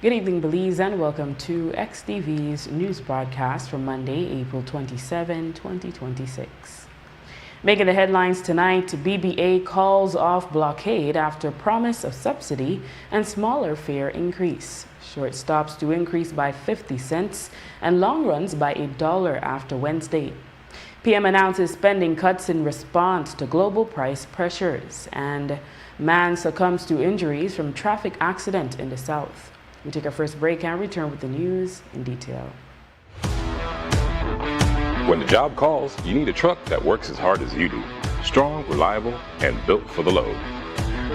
Good evening, Belize, and welcome to XTV's news broadcast for Monday, April 27, 2026. Making the headlines tonight, BBA calls off blockade after promise of subsidy and smaller fare increase. Short stops to increase by 50 cents and long runs by $1 after Wednesday. PM announces spending cuts in response to global price pressures, and man succumbs to injuries from traffic accident in the south. We take our first break and return with the news in detail. When the job calls, you need a truck that works as hard as you do. Strong, reliable, and built for the load.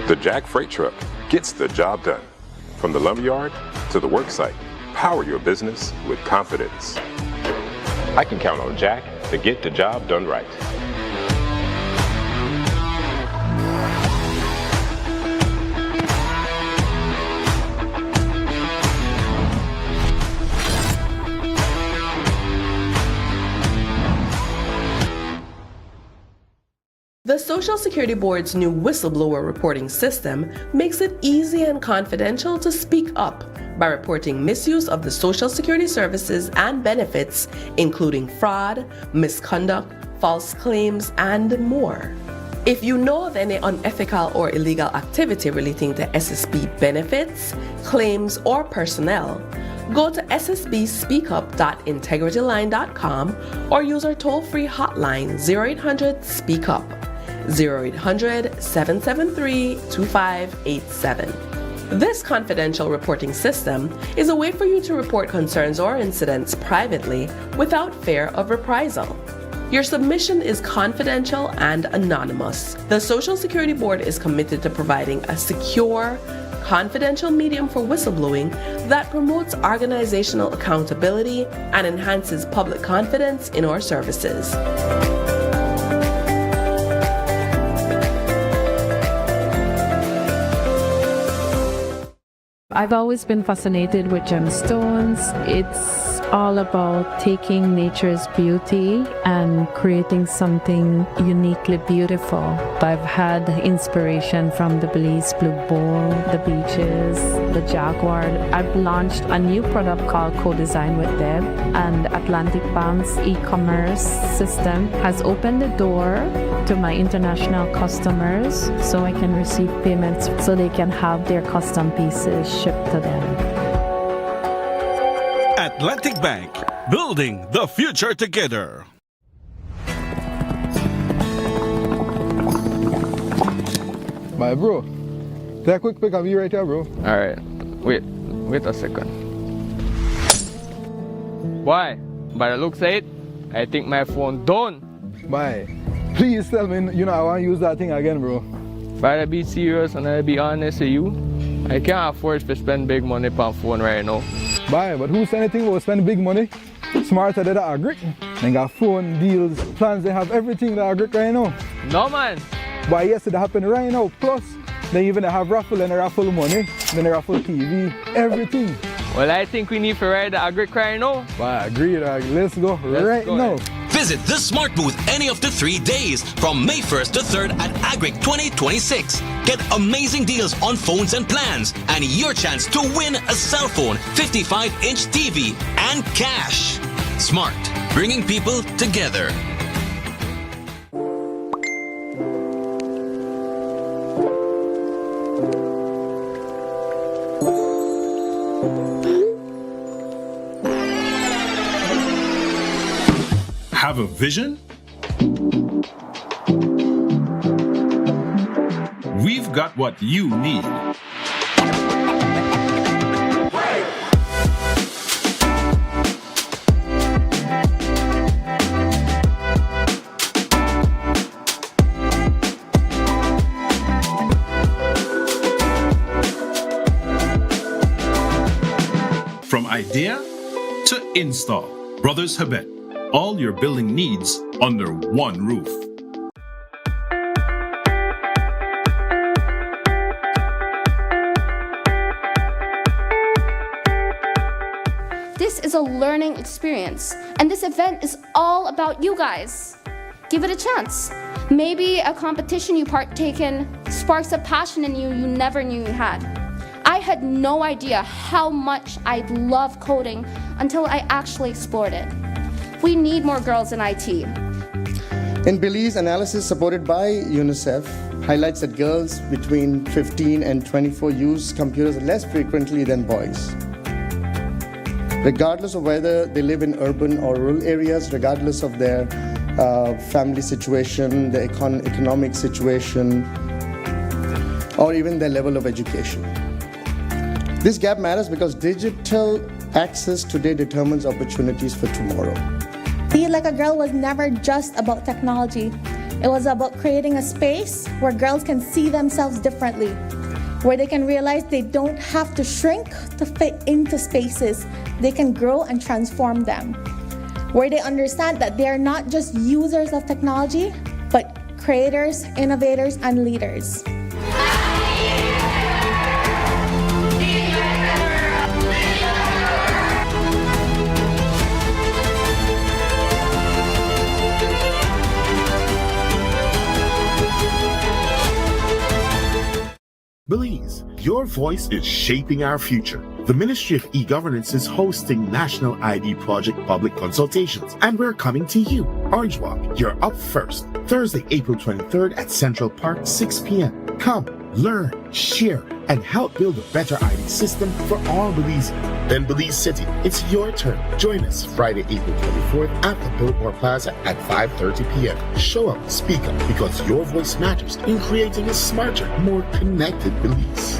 The Jack Freight Truck gets the job done. From the lumberyard to the work site, power your business with confidence. I can count on Jack to get the job done right. The Social Security Board's new whistleblower reporting system makes it easy and confidential to speak up by reporting misuse of the Social Security services and benefits, including fraud, misconduct, false claims, and more. If you know of any unethical or illegal activity relating to SSB benefits, claims, or personnel, go to ssbspeakup.integrityline.com or use our toll-free hotline 0800-SPEAK-UP. 0800-773-2587. This confidential reporting system is a way for you to report concerns or incidents privately without fear of reprisal. Your submission is confidential and anonymous. The Social Security Board is committed to providing a secure, confidential medium for whistleblowing that promotes organizational accountability and enhances public confidence in our services. I've always been fascinated with gemstones. It's all about taking nature's beauty and creating something uniquely beautiful. I've had inspiration from the Belize Blue Bull, the beaches, the jaguar. I've launched a new product called Co-Design with Deb, and Atlantic Bank's e-commerce system has opened the door to my international customers so I can receive payments so they can have their custom pieces shipped to them. Atlantic Bank, building the future together. My bro, take a quick pic of you right here, bro. Alright, wait a second. Why? By the looks of it, I think my phone done. Bye. Please tell me, I want to use that thing again, bro. If I be serious and I be honest with you, I can't afford to spend big money on phone right now. Bye, but who said anything about spending big money? Smarter than that agree. They got phone deals, plans, they have everything that agree right now. No man. But yes, it happened right now. Plus, they even have raffle and they raffle money, then they raffle TV, everything. Well, I think we need to ride the agree right now. But I agree, let's go right now. Visit the Smart Booth any of the 3 days from May 1st to 3rd at Agric 2026. Get amazing deals on phones and plans and your chance to win a cell phone, 55-inch TV, and cash. Smart, bringing people together. Have a vision? We've got what you need. From idea to install, Brothers Habet. All your building needs under one roof. This is a learning experience, and this event is all about you guys. Give it a chance. Maybe a competition you partake in sparks a passion in you never knew you had. I had no idea how much I love coding until I actually explored it. We need more girls in IT. In Belize, analysis supported by UNICEF highlights that girls between 15 and 24 use computers less frequently than boys. Regardless of whether they live in urban or rural areas, regardless of their family situation, their economic situation, or even their level of education. This gap matters because digital access today determines opportunities for tomorrow. Be Like a Girl was never just about technology. It was about creating a space where girls can see themselves differently, where they can realize they don't have to shrink to fit into spaces. They can grow and transform them, where they understand that they are not just users of technology, but creators, innovators, and leaders. Belize, your voice is shaping our future. The Ministry of E-Governance is hosting National ID Project public consultations, and we're coming to you. Orange Walk, you're up first. Thursday, April 23rd at Central Park, 6 p.m. Come, learn, share, and help build a better ID system for all Belize. Then Belize City, it's your turn. Join us Friday, April 24th at the Biltmore Plaza at 5:30 p.m. Show up, speak up, because your voice matters in creating a smarter, more connected Belize.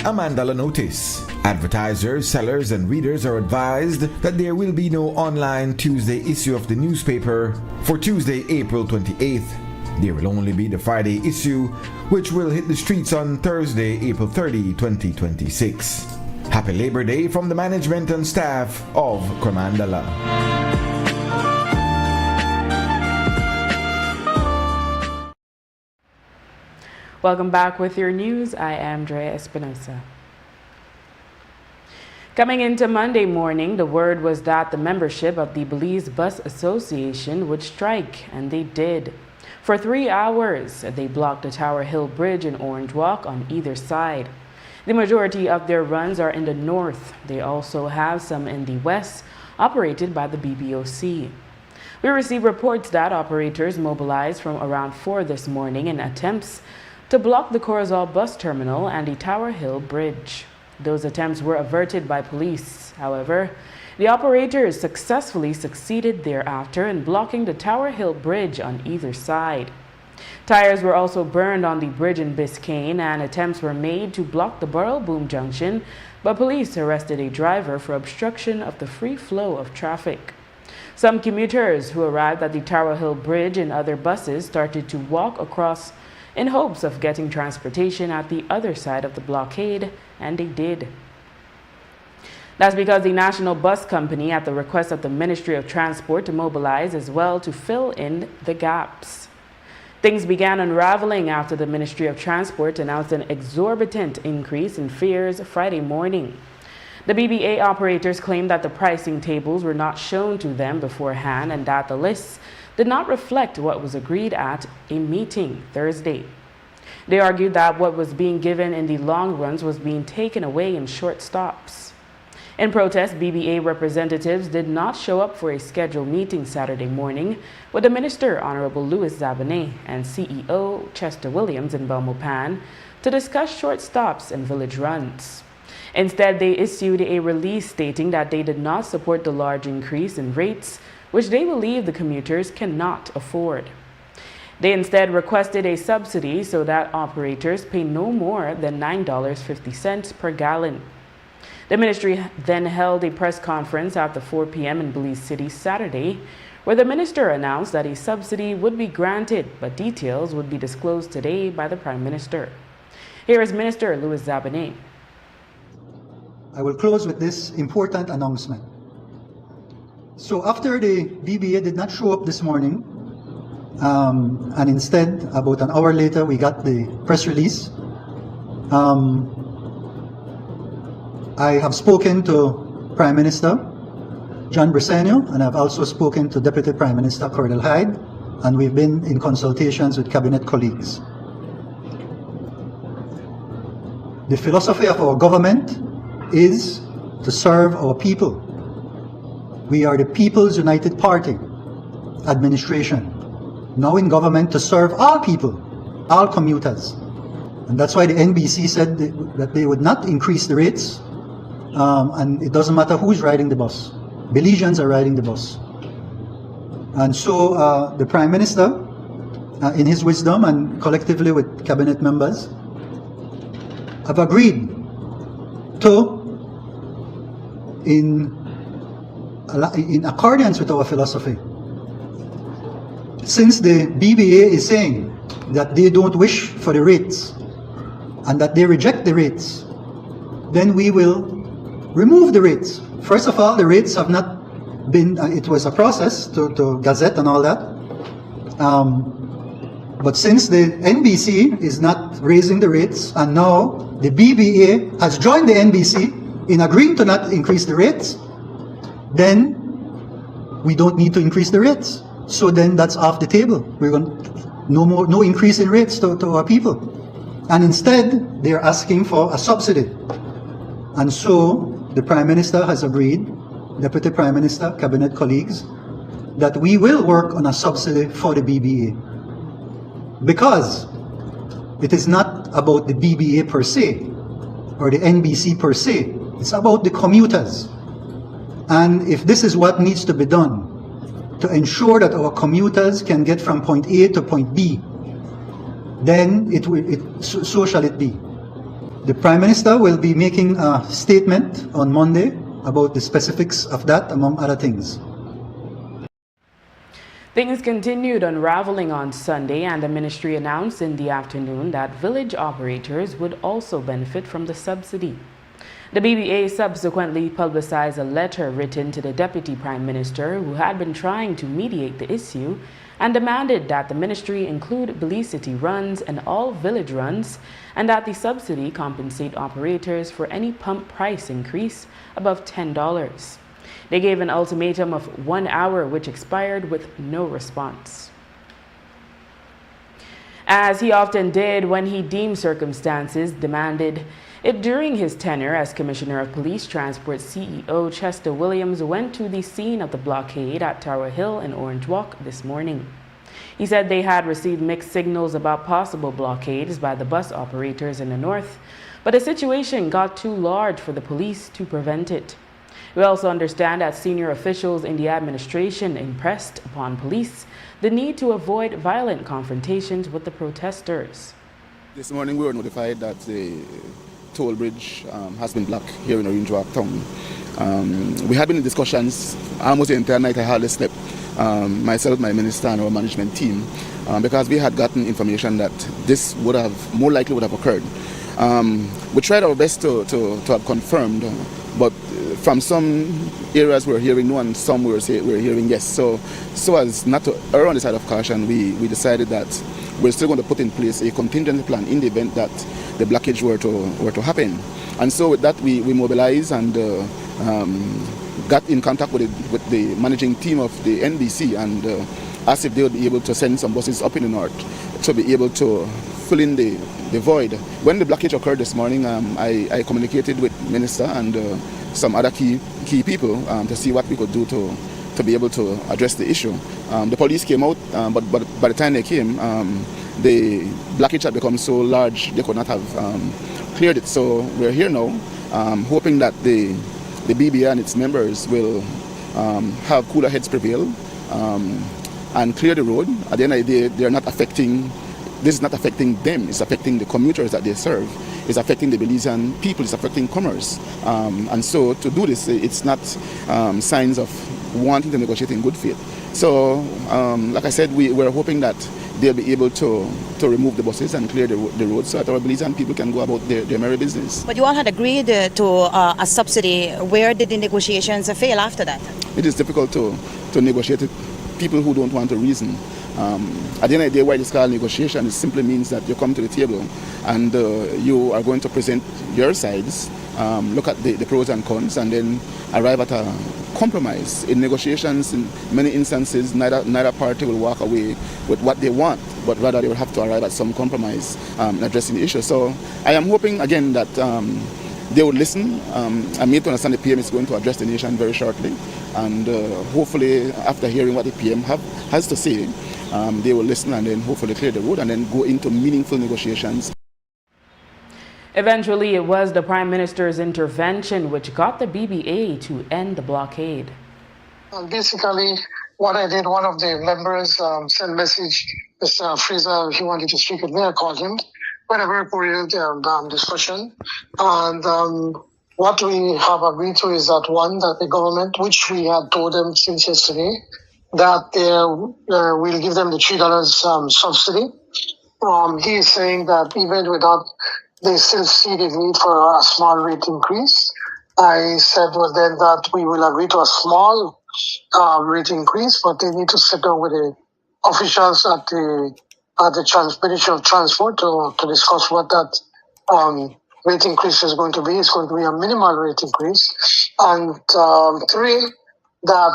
A Mandala notice. Advertisers, sellers, and readers are advised that there will be no online Tuesday issue of the newspaper for Tuesday, April 28th. There will only be the Friday issue, which will hit the streets on Thursday, April 30, 2026. Happy Labor Day from the management and staff of Cremandala. Welcome back with your news. I am Drea Espinosa. Coming into Monday morning, the word was that the membership of the Belize Bus Association would strike, and they did. For 3 hours, they blocked the Tower Hill Bridge and Orange Walk on either side. The majority of their runs are in the north. They also have some in the west, operated by the BBOC. We received reports that operators mobilized from around 4 this morning in attempts to block the Corozal bus terminal and the Tower Hill Bridge. Those attempts were averted by police. However, the operators successfully succeeded thereafter in blocking the Tower Hill Bridge on either side. Tires were also burned on the bridge in Biscayne, and attempts were made to block the Burrell Boom Junction, but police arrested a driver for obstruction of the free flow of traffic. Some commuters who arrived at the Tower Hill Bridge and other buses started to walk across in hopes of getting transportation at the other side of the blockade, and they did. That's because the National Bus Company, at the request of the Ministry of Transport, mobilized as well to fill in the gaps. Things began unraveling after the Ministry of Transport announced an exorbitant increase in fares Friday morning. The BBA operators claimed that the pricing tables were not shown to them beforehand and that the lists did not reflect what was agreed at a meeting Thursday. They argued that what was being given in the long runs was being taken away in short stops. In protest, BBA representatives did not show up for a scheduled meeting Saturday morning with the Minister, Honorable Louis Zabané, and CEO Chester Williams in Belmopan to discuss short stops and village runs. Instead, they issued a release stating that they did not support the large increase in rates, which they believe the commuters cannot afford. They instead requested a subsidy so that operators pay no more than $9.50 per gallon. The ministry then held a press conference after 4 p.m. in Belize City Saturday, where the minister announced that a subsidy would be granted, but details would be disclosed today by the Prime Minister. Here is Minister Louis Zabané. I will close with this important announcement. So after the BBA did not show up this morning, and instead, about an hour later, we got the press release. I have spoken to Prime Minister John Briceño, and I've also spoken to Deputy Prime Minister Cordell Hyde, and we've been in consultations with cabinet colleagues. The philosophy of our government is to serve our people. We are the People's United Party administration, now in government to serve all people, all commuters. And that's why the NBC said that they would not increase the rates, and it doesn't matter who's riding the bus. Belizeans are riding the bus. And so the Prime Minister, in his wisdom and collectively with cabinet members, have agreed to, in accordance with our philosophy, since the BBA is saying that they don't wish for the rates and that they reject the rates, then we will remove the rates. First of all, the rates have not been, it was a process to gazette and all that. But since the NBC is not raising the rates, and now the BBA has joined the NBC in agreeing to not increase the rates, then we don't need to increase the rates. So then that's off the table. We're going no increase in rates to our people. And instead, they're asking for a subsidy. And so the Prime Minister has agreed, Deputy Prime Minister, cabinet colleagues, that we will work on a subsidy for the BBA. Because it is not about the BBA per se, or the NBC per se. It's about the commuters. And if this is what needs to be done to ensure that our commuters can get from point A to point B, then so shall it be. The Prime Minister will be making a statement on Monday about the specifics of that, among other things. Things continued unraveling on Sunday, and the ministry announced in the afternoon that village operators would also benefit from the subsidy. The BBA subsequently publicized a letter written to the Deputy Prime Minister, who had been trying to mediate the issue, and demanded that the ministry include Belize City runs and all village runs, and that the subsidy compensate operators for any pump price increase above $10. They gave an ultimatum of 1 hour, which expired with no response. As he often did when he deemed circumstances demanded it during his tenure as Commissioner of Police Transport, CEO Chester Williams went to the scene of the blockade at Tower Hill and Orange Walk this morning. He said they had received mixed signals about possible blockades by the bus operators in the north, but the situation got too large for the police to prevent it. We also understand that senior officials in the administration impressed upon police the need to avoid violent confrontations with the protesters. This morning we were notified that the toll bridge has been blocked here in Orange Walk town. We had been in discussions almost the entire night. I hardly slept, myself, my minister and our management team, because we had gotten information that this would have more likely would have occurred. We tried our best to have confirmed, but from some areas we're hearing no, and some we're hearing yes. So as not to err on the side of caution, we decided that we're still going to put in place a contingency plan in the event that the blockage were to happen. And so with that, we mobilized and got in contact with the managing team of the NBC and asked if they would be able to send some buses up in the north to be able to fill in the void. When the blockage occurred this morning, I communicated with Minister and some other key people to see what we could do to be able to address the issue. The police came out, but by the time they came, the blockage had become so large they could not have cleared it. So we're here now, hoping that the BBA and its members will have cooler heads prevail and clear the road. At the end of the day, this is not affecting them, it's affecting the commuters that they serve, it's affecting the Belizean people, it's affecting commerce. And so to do this, it's not signs of wanting to negotiate in good faith. So, like I said, we're hoping that they'll be able to remove the buses and clear the road so that our Belizean people can go about their merry business. But you all had agreed to a subsidy. Where did the negotiations fail after that? It is difficult to negotiate with people who don't want to reason. At the end of the day, why it's called negotiation, it simply means that you come to the table and you are going to present your sides, look at the pros and cons, and then arrive at compromise. In negotiations, in many instances, neither party will walk away with what they want, but rather they will have to arrive at some compromise in addressing the issue. So I am hoping again that they will listen. I'm made to understand the PM is going to address the nation very shortly, and hopefully after hearing what the PM has to say, they will listen and then hopefully clear the road and then go into meaningful negotiations. Eventually, it was the Prime Minister's intervention which got the BBA to end the blockade. Basically, what I did, one of the members sent a message, Mr. Fraser, he wanted to speak with me, I called him. We had a very brilliant discussion. And what we have agreed to is that one, that the government, which we had told them since yesterday, that we'll give them the $3 subsidy. He is saying that even without, they still see the need for a small rate increase. I said, well, then that we will agree to a small rate increase, but they need to sit down with the officials at the Ministry of Transport to discuss what that rate increase is going to be. It's going to be a minimal rate increase. And three, that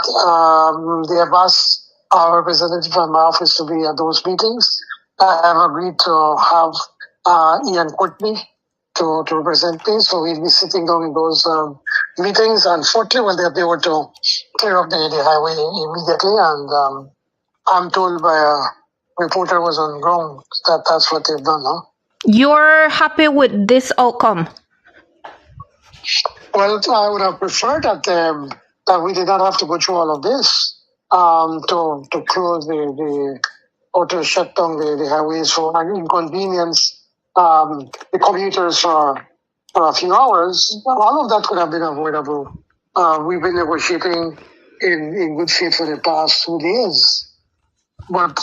they have asked our representative from my office to be at those meetings. I have agreed to have Ian Courtney to represent me, so we'll be sitting down in those meetings. Unfortunately, well, they were to clear up the highway immediately, and I'm told by a reporter was on ground that that's what they've done. Huh? You're happy with this outcome? Well, I would have preferred that we did not have to go through all of this to close or to shut down the highways for an inconvenience the commuters for a few hours. All of that could have been avoidable. We've been negotiating in good faith for the past 2 days. But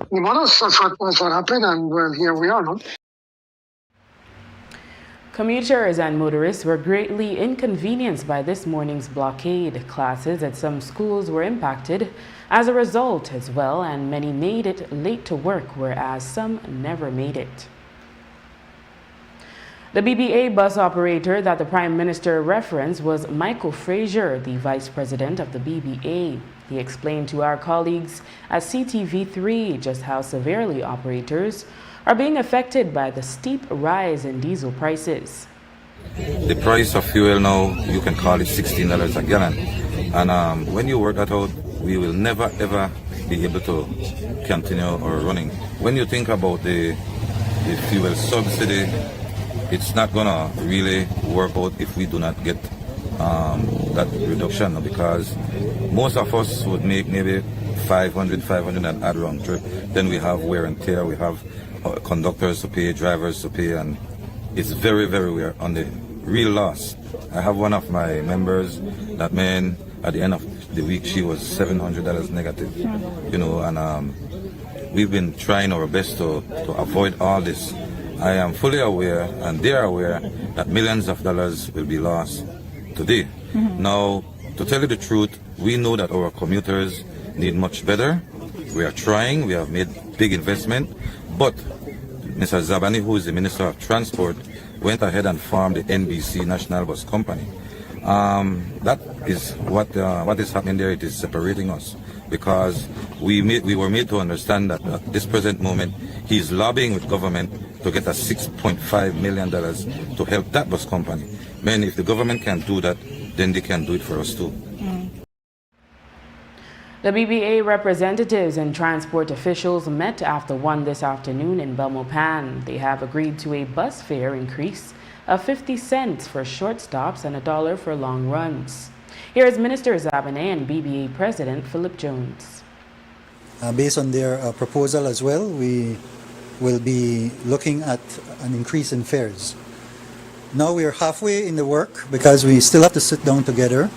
that's what happened, and well, here we are, no? Commuters and motorists were greatly inconvenienced by this morning's blockade. Classes at some schools were impacted as a result as well, and many made it late to work, whereas some never made it. The BBA bus operator that the Prime Minister referenced was Michael Fraser, the Vice President of the BBA. He explained to our colleagues at CTV3 just how severely operators are being affected by the steep rise in diesel prices. The price of fuel now, you can call it $16 a gallon. And when you work that out, we will never ever be able to continue our running. When you think about the fuel subsidy, it's not gonna really work out if we do not get that reduction, because most of us would make maybe 500 and add round trip. Then we have wear and tear, we have conductors to pay, drivers to pay, and it's very, we're on the real loss. I have one of my members that, man, at the end of the week, she was $700 negative, you know, and we've been trying our best to avoid all this. I am fully aware, and they are aware, that millions of dollars will be lost today. Now, to tell you the truth, we know that our commuters need much better. We are trying, we have made big investment, but Mr. Zabani, who is the Minister of Transport, went ahead and formed the NBC National Bus Company. That is what is happening there. It is separating us, because we were made to understand that at this present moment, he is lobbying with government to get a $6.5 million to help that bus company. Man, if the government can do that, then they can do it for us too. The BBA representatives and transport officials met after 1 this afternoon in Belmopan. They have agreed to a bus fare increase of 50 cents for short stops and $1 for long runs. Here is Minister Zabane and BBA President Philip Jones. Based on their proposal as well, we will be looking at an increase in fares. Now we are halfway in the work, because we still have to sit down together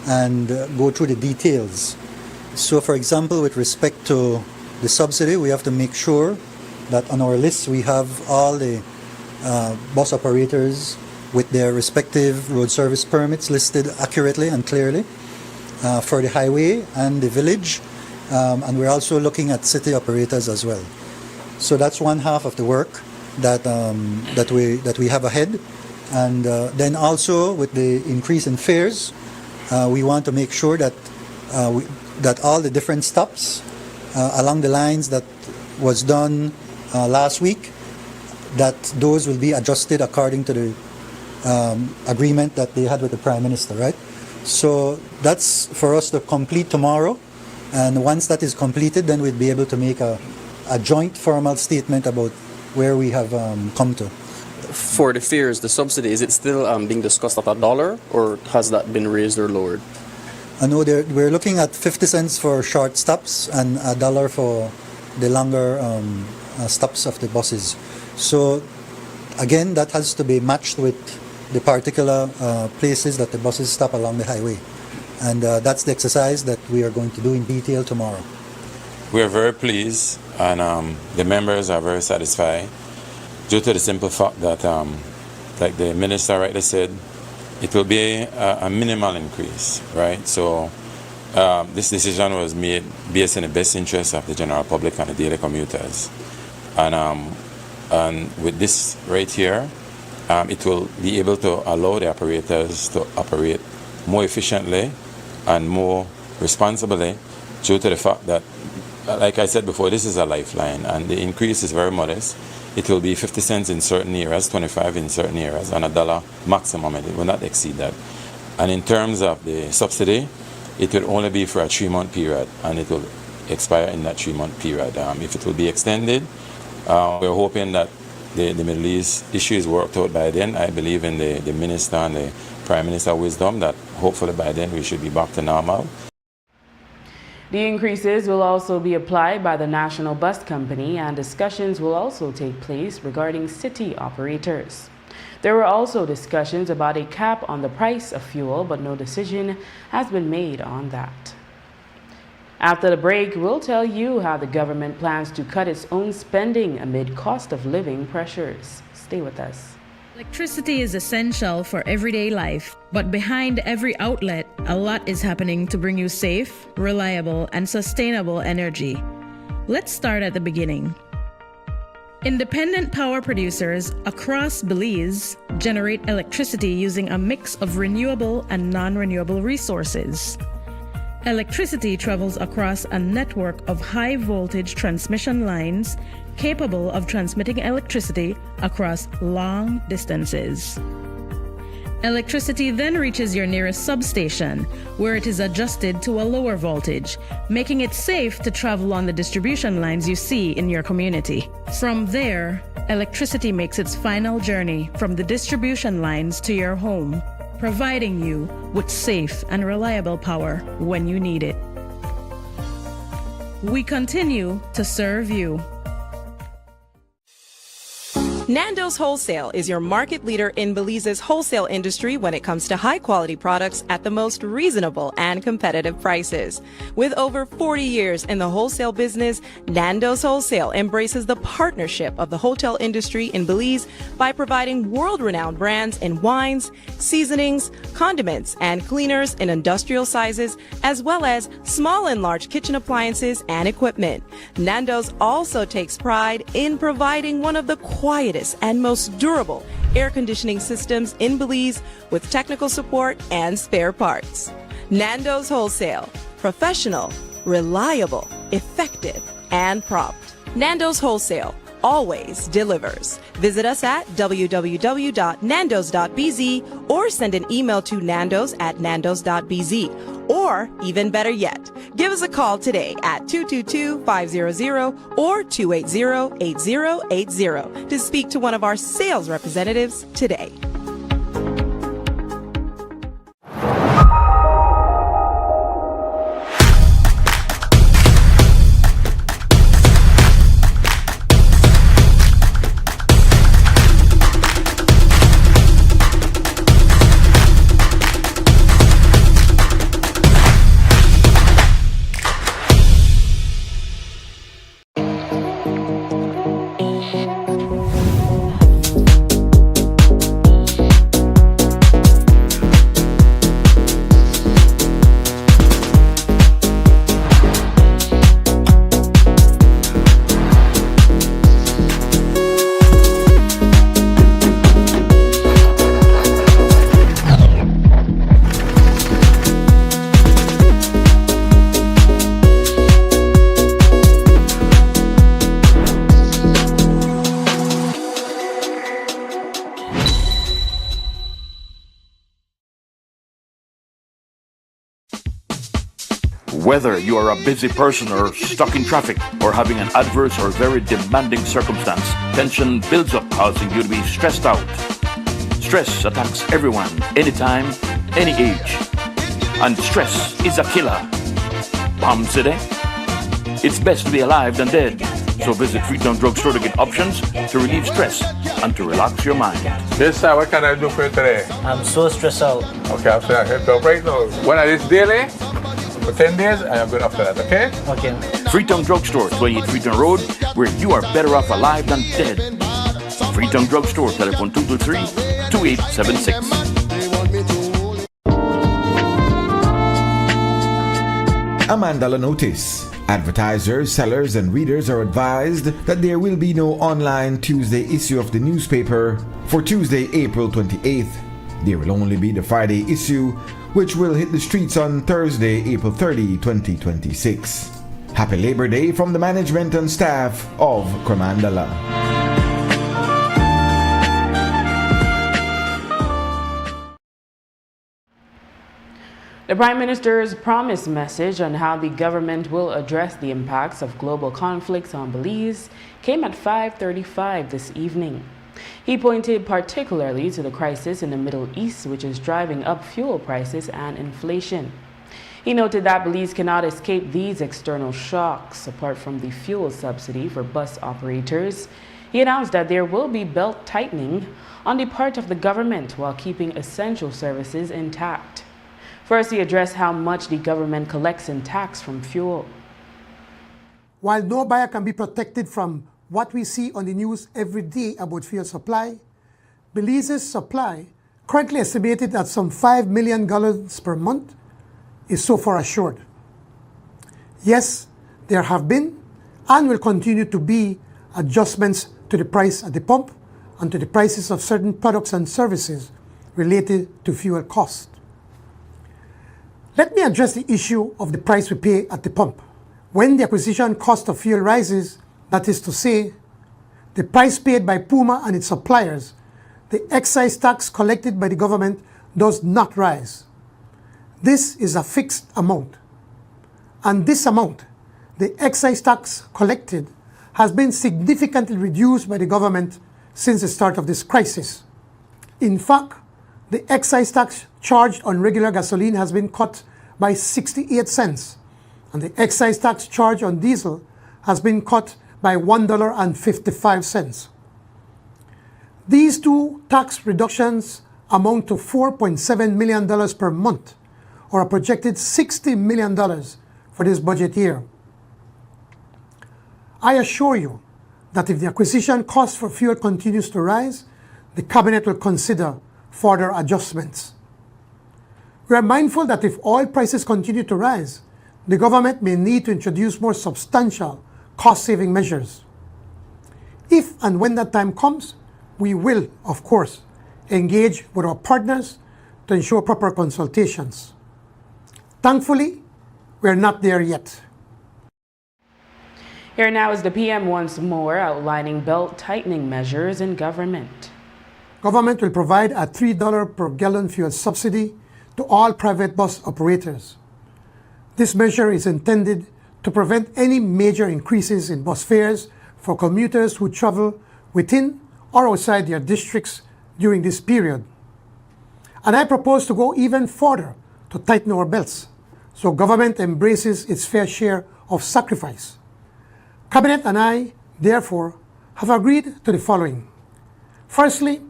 and go through the details. So, for example, with respect to the subsidy, we have to make sure that on our list we have all the bus operators with their respective road service permits listed accurately and clearly for the highway and the village, and we're also looking at city operators as well. So that's one half of the work that we have ahead, and then also with the increase in fares, we want to make sure that that all the different stops along the lines that was done last week, that those will be adjusted according to the agreement that they had with the Prime Minister, right? So that's for us to complete tomorrow, and once that is completed, then we'll be able to make a joint formal statement about where we have come to. For the fares, the subsidy, is it still being discussed at $1, or has that been raised or lowered? No, we're looking at 50 cents for short stops and $1 for the longer stops of the buses. So again, that has to be matched with the particular places that the buses stop along the highway. And that's the exercise that we are going to do in detail tomorrow. We are very pleased, and the members are very satisfied due to the simple fact that, like the minister rightly said, it will be a minimal increase, right? So this decision was made based in the best interest of the general public and the daily commuters. And with this right here, it will be able to allow the operators to operate more efficiently and more responsibly due to the fact that, like I said before, this is a lifeline, and the increase is very modest. It will be 50 cents in certain areas, 25 in certain areas, and $1 maximum. It will not exceed that. And in terms of the subsidy, it will only be for a 3-month period, and it will expire in that 3-month period. If it will be extended, we're hoping that the Middle East issue is worked out by then. I believe in the Minister and the Prime Minister wisdom that hopefully by then we should be back to normal. The increases will also be applied by the National Bus Company, and discussions will also take place regarding city operators. There were also discussions about a cap on the price of fuel, but no decision has been made on that. After the break, we'll tell you how the government plans to cut its own spending amid cost of living pressures. Stay with us. Electricity is essential for everyday life, but behind every outlet, a lot is happening to bring you safe, reliable, and sustainable energy. Let's start at the beginning. Independent power producers across Belize generate electricity using a mix of renewable and non-renewable resources. Electricity travels across a network of high-voltage transmission lines capable of transmitting electricity across long distances. Electricity then reaches your nearest substation, where it is adjusted to a lower voltage, making it safe to travel on the distribution lines you see in your community. From there, electricity makes its final journey from the distribution lines to your home, providing you with safe and reliable power when you need it. We continue to serve you. Nando's Wholesale is your market leader in Belize's wholesale industry when it comes to high-quality products at the most reasonable and competitive prices. With over 40 years in the wholesale business, Nando's Wholesale embraces the partnership of the hotel industry in Belize by providing world-renowned brands in wines, seasonings, condiments, and cleaners in industrial sizes, as well as small and large kitchen appliances and equipment. Nando's also takes pride in providing one of the quietest and most durable air conditioning systems in Belize with technical support and spare parts. Nando's Wholesale. Professional, reliable, effective, and prompt. Nando's Wholesale always delivers. Visit us at www.nandos.bz or send an email to nandos@nandos.bz. Or, even better yet, give us a call today at 222-500 or 280-8080 to speak to one of our sales representatives today. Whether you are a busy person or stuck in traffic or having an adverse or very demanding circumstance, tension builds up, causing you to be stressed out. Stress attacks everyone, anytime, any age. And stress is a killer. Palm City? It's best to be alive than dead. So visit Freetown Drugstore to get options to relieve stress and to relax your mind. Yes, sir. What can I do for you today? I'm so stressed out. Okay, I'm saying I can help right now. When I this daily, for 10 days, I am good after that, okay? Okay. Freetown Drugstore, 28 Freetown Road, where you are better off alive than dead. Freetown Drugstore, telephone 223-2876. A Mandela notice. Advertisers, sellers, and readers are advised that there will be no online Tuesday issue of the newspaper for Tuesday, April 28th. There will only be the Friday issue, which will hit the streets on Thursday, April 30, 2026. Happy Labor Day from the management and staff of Cremandala. The Prime Minister's promised message on how the government will address the impacts of global conflicts on Belize came at 5:35 this evening. He pointed particularly to the crisis in the Middle East, which is driving up fuel prices and inflation. He noted that Belize cannot escape these external shocks. Apart from the fuel subsidy for bus operators, he announced that there will be belt tightening on the part of the government while keeping essential services intact. First, he addressed how much the government collects in tax from fuel. While no buyer can be protected from what we see on the news every day about fuel supply, Belize's supply, currently estimated at some 5 million gallons per month, is so far assured. Yes, there have been and will continue to be adjustments to the price at the pump and to the prices of certain products and services related to fuel cost. Let me address the issue of the price we pay at the pump. When the acquisition cost of fuel rises, that is to say, the price paid by Puma and its suppliers, the excise tax collected by the government does not rise. This is a fixed amount. And this amount, the excise tax collected, has been significantly reduced by the government since the start of this crisis. In fact, the excise tax charged on regular gasoline has been cut by 68 cents, and the excise tax charged on diesel has been cut by $1.55. These two tax reductions amount to $4.7 million per month, or a projected $60 million for this budget year. I assure you that if the acquisition cost for fuel continues to rise, the Cabinet will consider further adjustments. We are mindful that if oil prices continue to rise, the government may need to introduce more substantial cost-saving measures. If and when that time comes, we will, of course, engage with our partners to ensure proper consultations. Thankfully, we are not there yet. Here now is the PM once more outlining belt-tightening measures in government. Government will provide a $3 per gallon fuel subsidy to all private bus operators. This measure is intended to prevent any major increases in bus fares for commuters who travel within or outside their districts during this period. And I propose to go even further to tighten our belts so government embraces its fair share of sacrifice. Cabinet and I, therefore, have agreed to the following. Firstly,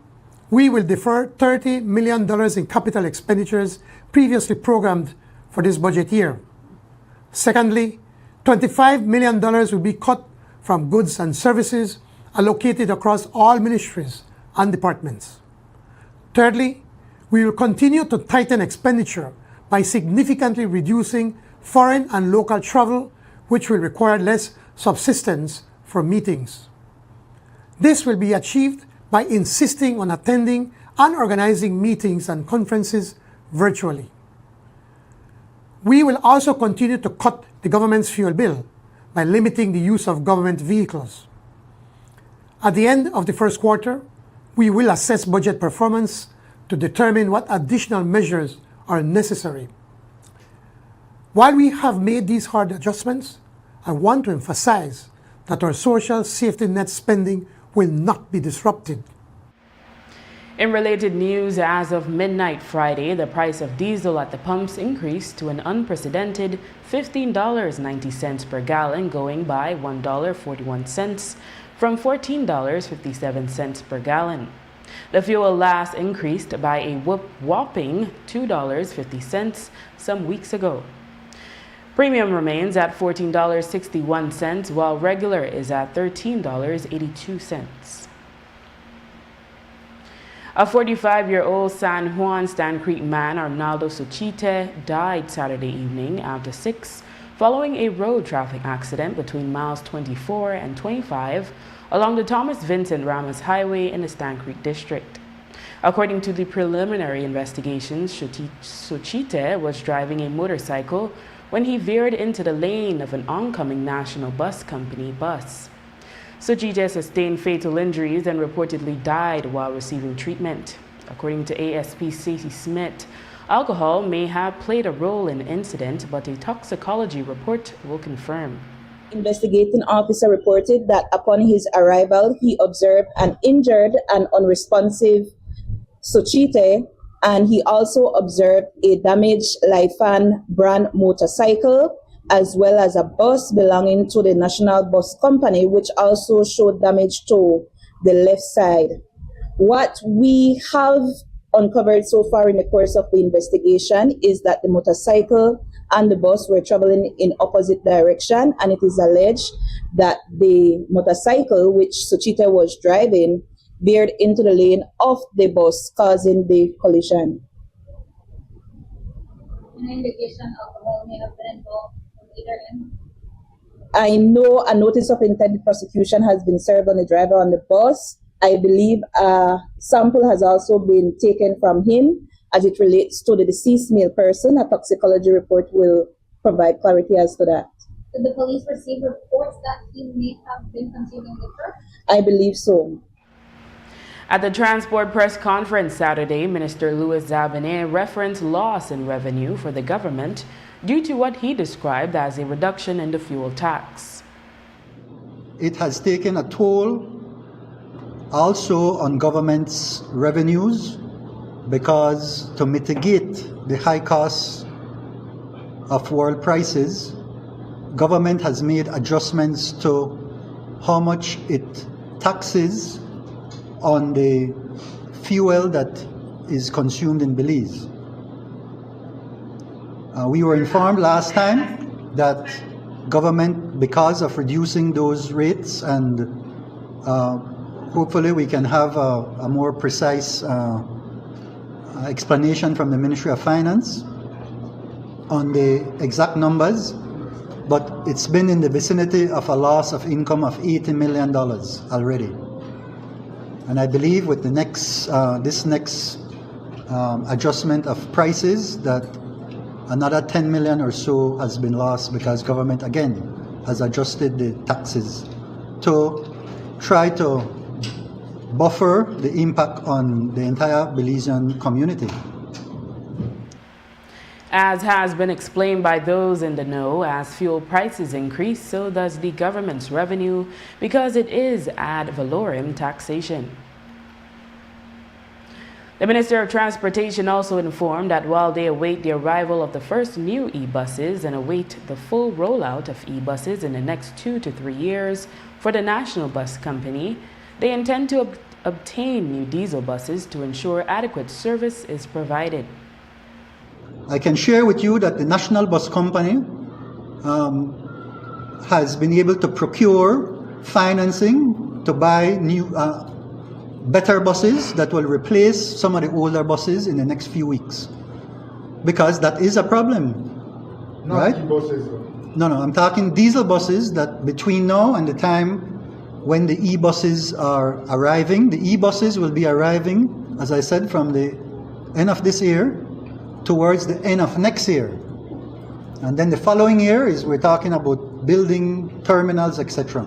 we will defer $30 million in capital expenditures previously programmed for this budget year. Secondly, $25 million will be cut from goods and services allocated across all ministries and departments. Thirdly, we will continue to tighten expenditure by significantly reducing foreign and local travel, which will require less subsistence for meetings. This will be achieved by insisting on attending and organizing meetings and conferences virtually. We will also continue to cut the government's fuel bill by limiting the use of government vehicles. At the end of the first quarter, we will assess budget performance to determine what additional measures are necessary. While we have made these hard adjustments, I want to emphasize that our social safety net spending will not be disrupted. In related news, as of midnight Friday, the price of diesel at the pumps increased to an unprecedented $15.90 per gallon, going by $1.41 from $14.57 per gallon. The fuel last increased by a whopping $2.50 some weeks ago. Premium remains at $14.61, while regular is at $13.82. A 45-year-old San Juan Stan Creek man, Arnaldo Suchite, died Saturday evening after 6 following a road traffic accident between miles 24 and 25 along the Thomas Vincent Ramos Highway in the Stan Creek district. According to the preliminary investigations, Suchite was driving a motorcycle when he veered into the lane of an oncoming National Bus Company bus. Suchite sustained fatal injuries and reportedly died while receiving treatment. According to ASP Stacey Smith, alcohol may have played a role in the incident, but a toxicology report will confirm. Investigating officer reported that upon his arrival, he observed an injured and unresponsive Suchite, and he also observed a damaged Lifan brand motorcycle, as well as a bus belonging to the National Bus Company, which also showed damage to the left side. What we have uncovered so far in the course of the investigation is that the motorcycle and the bus were traveling in opposite direction, and it is alleged that the motorcycle, which Suchite was driving, veered into the lane of the bus, causing the collision. An indication alcohol may have been involved. I know a notice of intended prosecution has been served on the driver on the bus. I believe a sample has also been taken from him as it relates to the deceased male person. A toxicology report will provide clarity as to that. Did the police receive reports that he may have been consuming liquor? I believe so. At the Transport Press Conference Saturday, Minister Louis Zabané referenced loss in revenue for the government due to what he described as a reduction in the fuel tax. It has taken a toll also on government's revenues because to mitigate the high costs of world prices, government has made adjustments to how much it taxes on the fuel that is consumed in Belize. We were informed last time that government, because of reducing those rates, and hopefully we can have a more precise explanation from the Ministry of Finance on the exact numbers, but it's been in the vicinity of a loss of income of $80 million already. And I believe with the next, this next adjustment of prices, that another 10 million or so has been lost because government again has adjusted the taxes to try to buffer the impact on the entire Belizean community. As has been explained by those in the know, as fuel prices increase, so does the government's revenue because it is ad valorem taxation. The Minister of Transportation also informed that while they await the arrival of the first new e-buses and await the full rollout of e-buses in the next 2 to 3 years for the National Bus Company, they intend to obtain new diesel buses to ensure adequate service is provided. I can share with you that the National Bus Company has been able to procure financing to buy new better buses that will replace some of the older buses in the next few weeks, because that is a problem. Not right? E-buses. No, I'm talking diesel buses that between now and the time when the e-buses are arriving, the e-buses will be arriving, as I said, from the end of this year towards the end of next year. And then the following year is we're talking about building terminals, etc.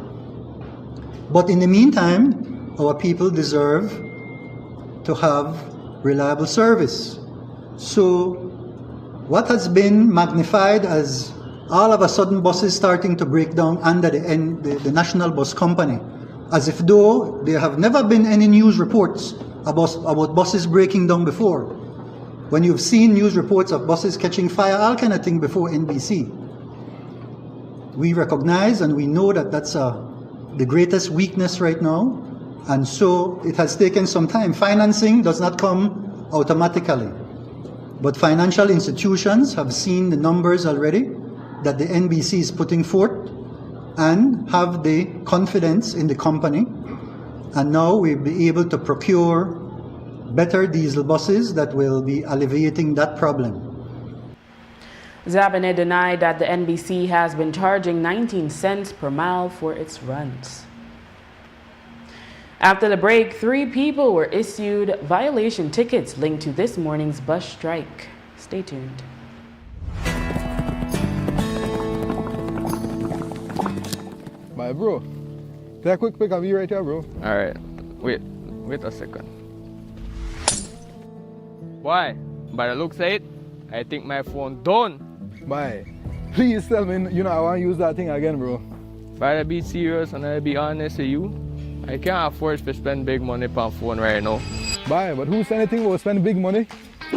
But in the meantime, our people deserve to have reliable service. So What has been magnified as all of a sudden buses starting to break down under the National Bus Company, as if though there have never been any news reports about buses breaking down before. When you've seen news reports of buses catching fire, all kind of thing before NBC. We recognize and we know that that's the greatest weakness right now, and so it has taken some time. Financing does not come automatically, but financial institutions have seen the numbers already that the NBC is putting forth and have the confidence in the company, and now we'll be able to procure better diesel buses that will be alleviating that problem. Zabane denied that the NBC has been charging 19 cents per mile for its runs. After the break, 3 people were issued violation tickets linked to this morning's bus strike. Stay tuned. My bro, take a quick pic of you right here, bro. Alright, wait a second. Why? By the looks of it, I think my phone done. Bye. Please tell me, you know, I want to use that thing again, bro. If I be serious and I be honest with you, I can't afford to spend big money on phone right now. Bye, but who said anything about spending big money?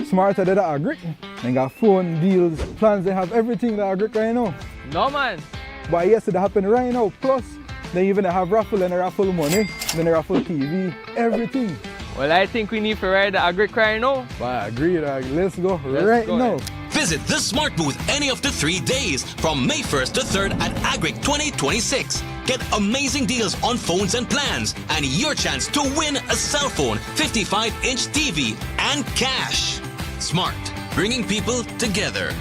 Smarter than that agree. They got phone deals, plans, they have everything that agree right now. No, man. But yes, it happened right now. Plus, they even have raffle and a raffle money, then a raffle TV, everything. Well, I think we need to ride the agric right now. But I agree, let's go right now. Visit the Smart Booth any of the 3 days from May 1st to 3rd at Agric 2026. Get amazing deals on phones and plans and your chance to win a cell phone, 55-inch TV, and cash. Smart, bringing people together.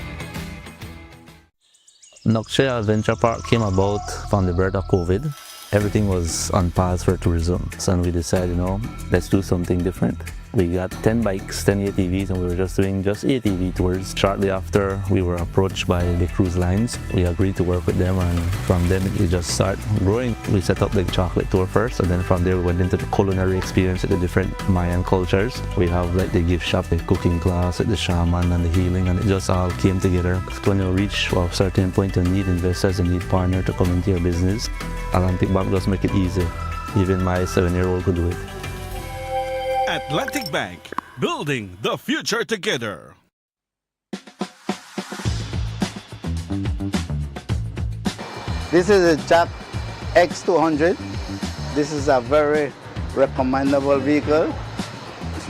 Nokche Adventure Park came about from the birth of COVID. Everything was on pause for tourism. So we decided, you know, let's do something different. We got 10 bikes, 10 ATVs, and we were just doing ATV tours. Shortly after, we were approached by the cruise lines. We agreed to work with them, and from then it just started growing. We set up the chocolate tour first, and then from there we went into the culinary experience with the different Mayan cultures. We have like the gift shop, the cooking class, the shaman, and the healing, and it just all came together. When you reach a certain point, you need investors, you need partners to come into your business. Atlantic Bank just make it easy. Even my 7-year-old could do it. Atlantic Bank, building the future together. This is a Jack X200. This is a very recommendable vehicle.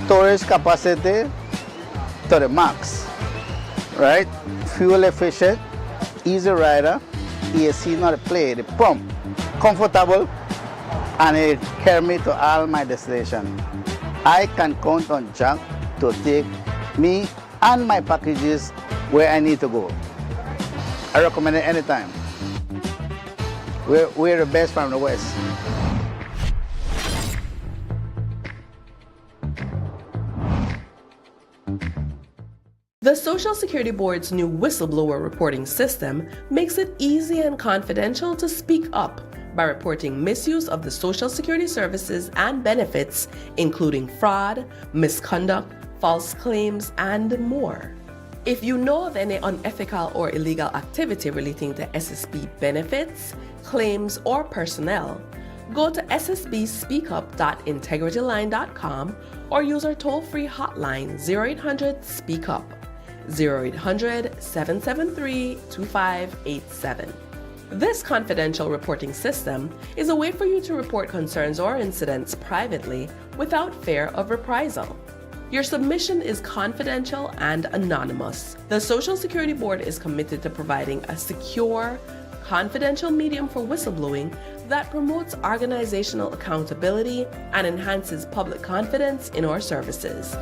Storage capacity to the max, right? Fuel efficient, easy rider, AC not a play, the pump, comfortable, and it carry me to all my destination. I can count on Jack to take me and my packages where I need to go. I recommend it anytime. We're the best from the West. The Social Security Board's new whistleblower reporting system makes it easy and confidential to speak up by reporting misuse of the Social Security services and benefits, including fraud, misconduct, false claims, and more. If you know of any unethical or illegal activity relating to SSB benefits, claims, or personnel, go to ssbspeakup.integrityline.com or use our toll-free hotline 0800-SPEAK-UP, 0800-773-2587. This confidential reporting system is a way for you to report concerns or incidents privately without fear of reprisal. Your submission is confidential and anonymous. The Social Security Board is committed to providing a secure, confidential medium for whistleblowing that promotes organizational accountability and enhances public confidence in our services.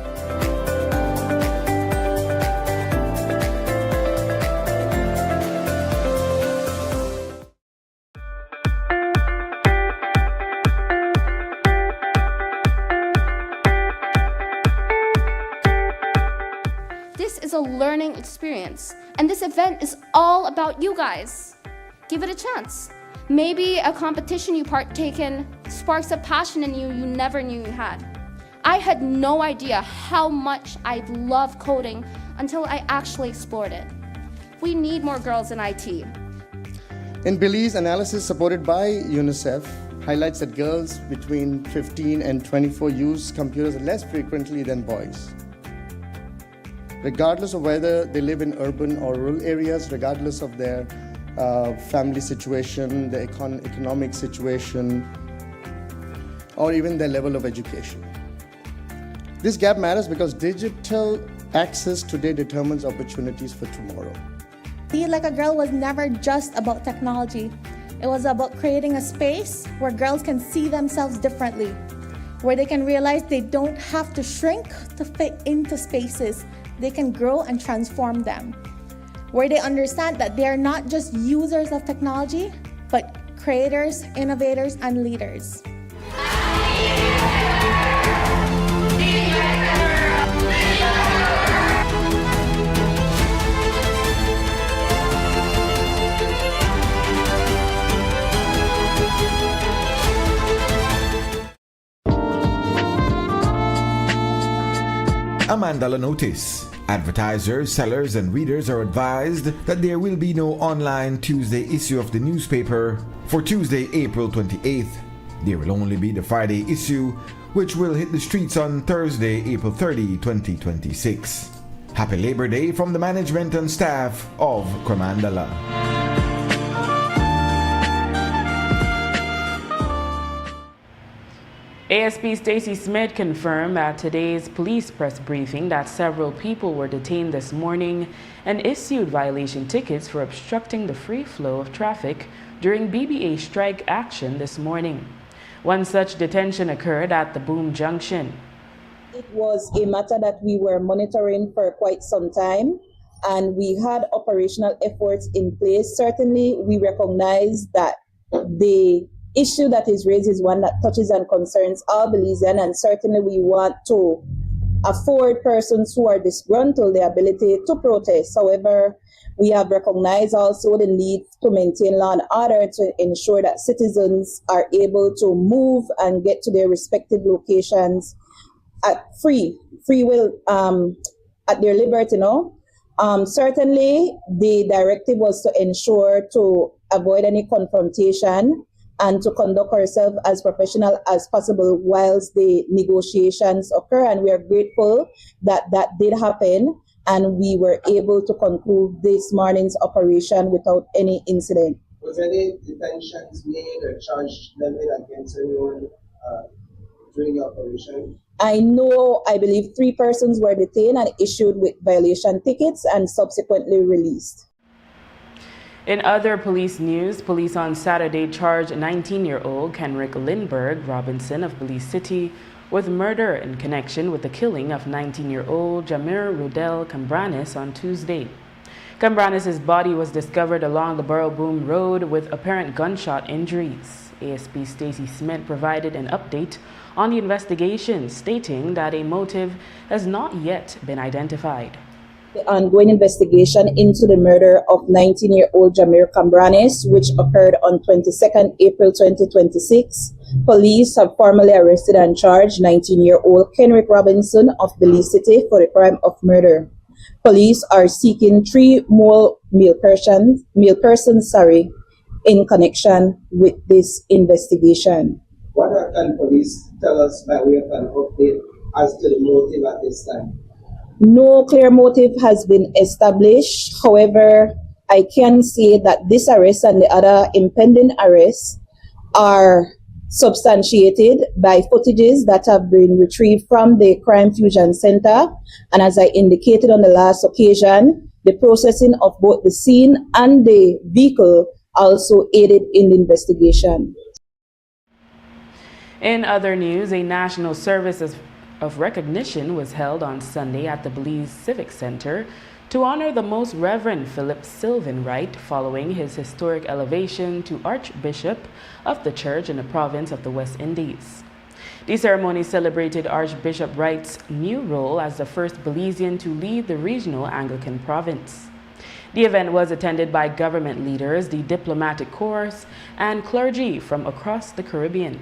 Is a learning experience, and this event is all about you guys. Give it a chance. Maybe a competition you partake in sparks a passion in you never knew you had. I had no idea how much I love coding until I actually explored it. We need more girls in IT. In Belize, analysis supported by UNICEF highlights that girls between 15 and 24 use computers less frequently than boys. Regardless of whether they live in urban or rural areas, regardless of their family situation, their economic situation, or even their level of education. This gap matters because digital access today determines opportunities for tomorrow. Be Like a Girl was never just about technology. It was about creating a space where girls can see themselves differently, where they can realize they don't have to shrink to fit into spaces. They can grow and transform them, where they understand that they are not just users of technology, but creators, innovators, and leaders. A Mandala notice. Advertisers, sellers, and readers are advised that there will be no online Tuesday issue of the newspaper for Tuesday, April 28th. There will only be the Friday issue, which will hit the streets on Thursday, April 30, 2026. Happy Labor Day from the management and staff of Cremandala. ASP Stacey Smith confirmed at today's police press briefing that several people were detained this morning and issued violation tickets for obstructing the free flow of traffic during BBA strike action this morning. One such detention occurred at the Boom Junction. It was a matter that we were monitoring for quite some time, and we had operational efforts in place. Certainly, we recognize that the issue that is raised is one that touches and concerns all Belizeans, and certainly we want to afford persons who are disgruntled the ability to protest. However, we have recognized also the need to maintain law and order to ensure that citizens are able to move and get to their respective locations at free will, at their liberty, certainly the directive was to ensure to avoid any confrontation and to conduct ourselves as professional as possible whilst the negotiations occur. And we are grateful that that did happen, and we were able to conclude this morning's operation without any incident. Was any detentions made or charge levied against anyone during the operation? I believe 3 persons were detained and issued with violation tickets and subsequently released. In other police news, police on Saturday charged 19-year-old Kenrick Lindbergh Robinson of Belize City with murder in connection with the killing of 19-year-old Jamir Rudel Cambranes on Tuesday. Cambranes' body was discovered along the Borough Boom Road with apparent gunshot injuries. ASP Stacey Smith provided an update on the investigation, stating that a motive has not yet been identified. The ongoing investigation into the murder of 19-year-old Jamir Cambranes, which occurred on 22nd April 2026, police have formally arrested and charged 19-year-old Kenrick Robinson of Belize City for the crime of murder. Police are seeking 3 more male persons in connection with this investigation. What can police tell us by way of an update as to the motive at this time? No clear motive has been established. However, I can say that this arrest and the other impending arrests are substantiated by footages that have been retrieved from the Crime Fusion Center. And as I indicated on the last occasion, the processing of both the scene and the vehicle also aided in the investigation. In other news, a national service of recognition was held on Sunday at the Belize Civic Center to honor the Most Reverend Philip Sylvan Wright following his historic elevation to Archbishop of the Church in the province of the West Indies. The ceremony celebrated Archbishop Wright's new role as the first Belizean to lead the regional Anglican province. The event was attended by government leaders, the diplomatic corps, and clergy from across the Caribbean.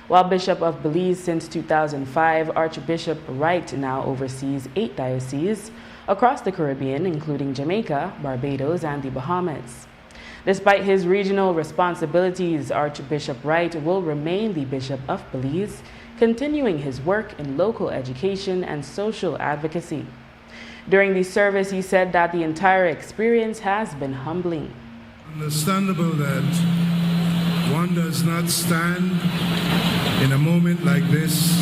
While Bishop of Belize since 2005, Archbishop Wright now oversees 8 dioceses, across the Caribbean, including Jamaica, Barbados, and the Bahamas. Despite his regional responsibilities, Archbishop Wright will remain the Bishop of Belize, continuing his work in local education and social advocacy. During the service, he said that the entire experience has been humbling. Understandable that one does not stand in a moment like this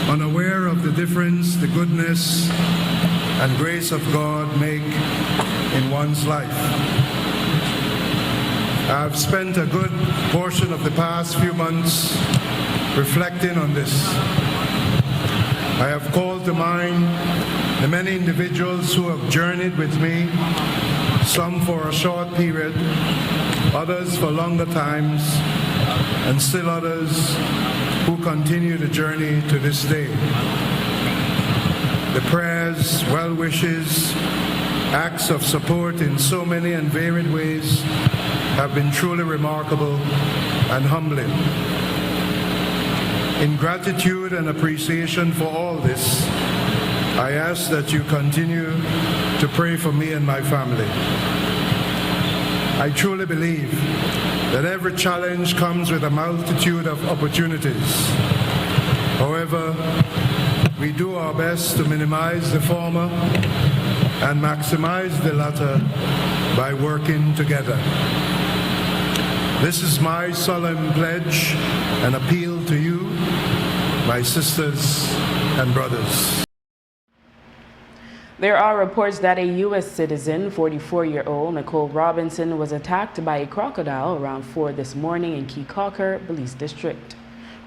unaware of the difference the goodness and grace of God make in one's life. I've spent a good portion of the past few months reflecting on this. I have called to mind the many individuals who have journeyed with me, some for a short period, others for longer times, and still others who continue the journey to this day. The prayers, well wishes, acts of support in so many and varied ways have been truly remarkable and humbling. In gratitude and appreciation for all this, I ask that you continue to pray for me and my family. I truly believe that every challenge comes with a multitude of opportunities. However, we do our best to minimize the former and maximize the latter by working together. This is my solemn pledge and appeal to you, my sisters and brothers. There are reports that a U.S. citizen, 44-year-old Nicole Robinson, was attacked by a crocodile around 4 this morning in Keycacher, Belize District.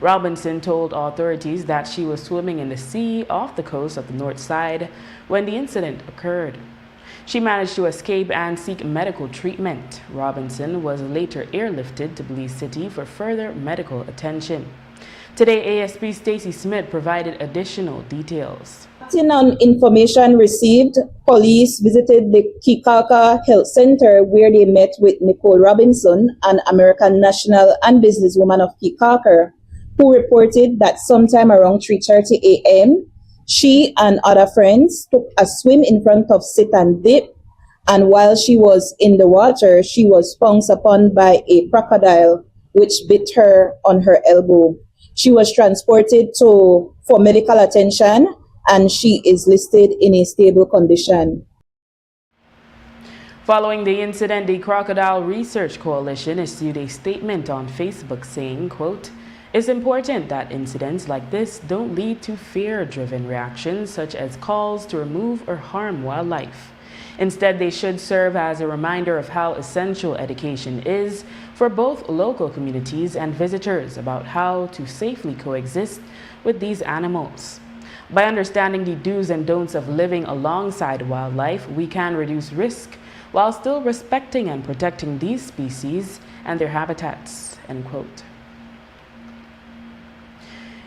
Robinson told authorities that she was swimming in the sea off the coast of the north side when the incident occurred. She managed to escape and seek medical treatment. Robinson was later airlifted to Belize City for further medical attention. Today, ASP Stacey Smith provided additional details. Acting on information received, police visited the Keycacher Health Center where they met with Nicole Robinson, an American national and businesswoman of Keycacher, who reported that sometime around 3:30 a.m., she and other friends took a swim in front of Sit and Dip, and while she was in the water, she was pounced upon by a crocodile which bit her on her elbow. She was transported for medical attention, and she is listed in a stable condition. Following the incident, the Crocodile Research Coalition issued a statement on Facebook saying, quote, "It's important that incidents like this don't lead to fear-driven reactions such as calls to remove or harm wildlife. Instead, they should serve as a reminder of how essential education is for both local communities and visitors about how to safely coexist with these animals. By understanding the do's and don'ts of living alongside wildlife, we can reduce risk while still respecting and protecting these species and their habitats," end quote.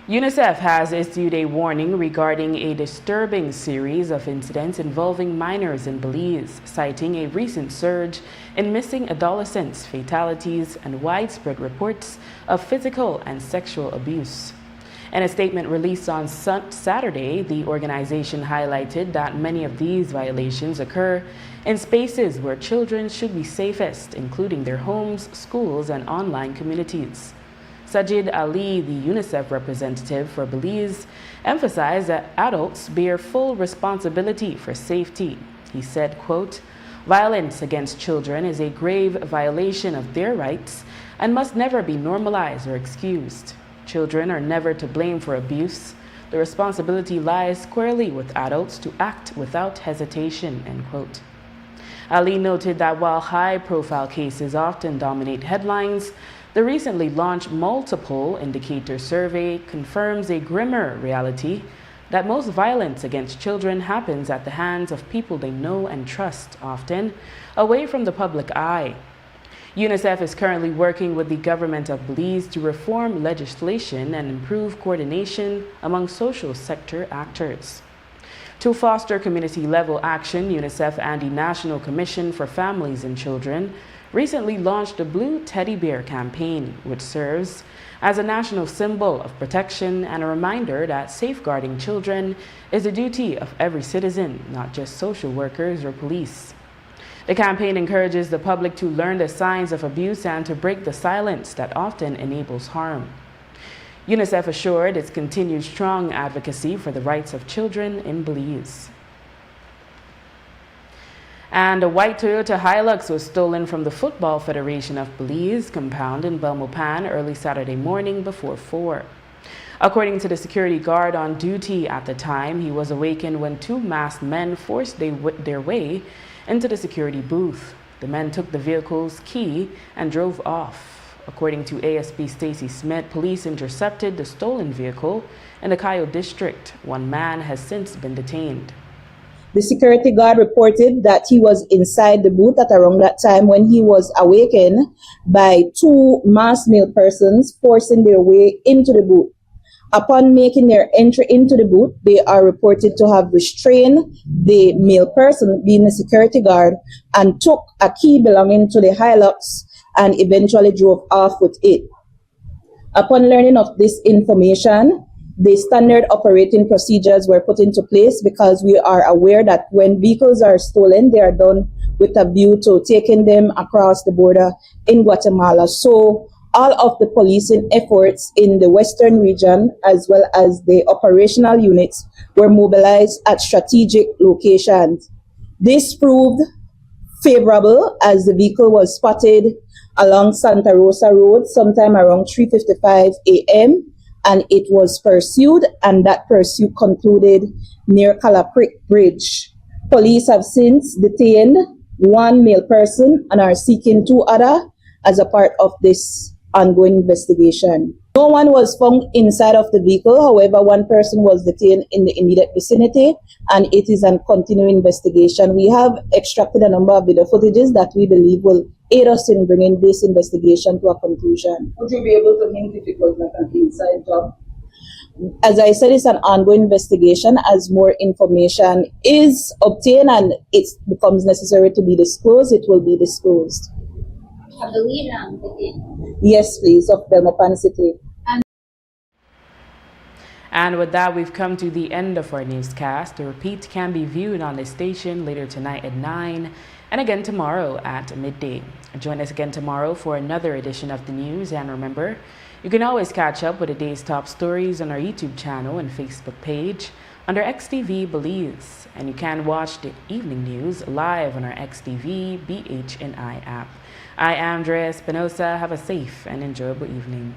UNICEF has issued a warning regarding a disturbing series of incidents involving minors in Belize, citing a recent surge in missing adolescents, fatalities, and widespread reports of physical and sexual abuse. In a statement released on Saturday, the organization highlighted that many of these violations occur in spaces where children should be safest, including their homes, schools, and online communities. Sajid Ali, the UNICEF representative for Belize, emphasized that adults bear full responsibility for safety. He said, quote, "Violence against children is a grave violation of their rights and must never be normalized or excused. Children are never to blame for abuse. The responsibility lies squarely with adults to act without hesitation," end quote. Ali noted that while high-profile cases often dominate headlines, the recently launched multiple indicator survey confirms a grimmer reality that most violence against children happens at the hands of people they know and trust, often away from the public eye. UNICEF is currently working with the government of Belize to reform legislation and improve coordination among social sector actors. To foster community-level action, UNICEF and the National Commission for Families and Children recently launched the Blue Teddy Bear campaign, which serves as a national symbol of protection and a reminder that safeguarding children is a duty of every citizen, not just social workers or police. The campaign encourages the public to learn the signs of abuse and to break the silence that often enables harm. UNICEF assured its continued strong advocacy for the rights of children in Belize. And a white Toyota Hilux was stolen from the Football Federation of Belize compound in Belmopan early Saturday morning before 4. According to the security guard on duty at the time, he was awakened when two masked men forced their way into the security booth. The men took the vehicle's key and drove off. According to ASP Stacy Smith, police intercepted the stolen vehicle in the Cayo district. One man has since been detained. The security guard reported that he was inside the booth at around that time when he was awakened by two masked male persons forcing their way into the booth. Upon making their entry into the booth, they are reported to have restrained the male person, being a security guard, and took a key belonging to the Hilux and eventually drove off with it. Upon learning of this information, the standard operating procedures were put into place because we are aware that when vehicles are stolen, they are done with a view to taking them across the border in Guatemala. So all of the policing efforts in the Western region, as well as the operational units, were mobilized at strategic locations. This proved favorable as the vehicle was spotted along Santa Rosa Road sometime around 3:55 a.m. and it was pursued, and that pursuit concluded near Calaprit Bridge. Police have since detained one male person and are seeking two other as a part of this ongoing investigation. No one was found inside of the vehicle. However, one person was detained in the immediate vicinity, and it is a continuing investigation. We have extracted a number of video footages that we believe will aid us in bringing this investigation to a conclusion. Would you be able to hint if it was not an inside job? As I said, it's an ongoing investigation. As more information is obtained and it becomes necessary to be disclosed, it will be disclosed. Yes, please, of Belmopan City. And with that, we've come to the end of our newscast. The repeat can be viewed on the station later tonight at 9 and again tomorrow at midday. Join us again tomorrow for another edition of the news. And remember, you can always catch up with the day's top stories on our YouTube channel and Facebook page under XTV Belize. And you can watch the evening news live on our XTV BHNI app. I am Drea Espinosa. Have a safe and enjoyable evening.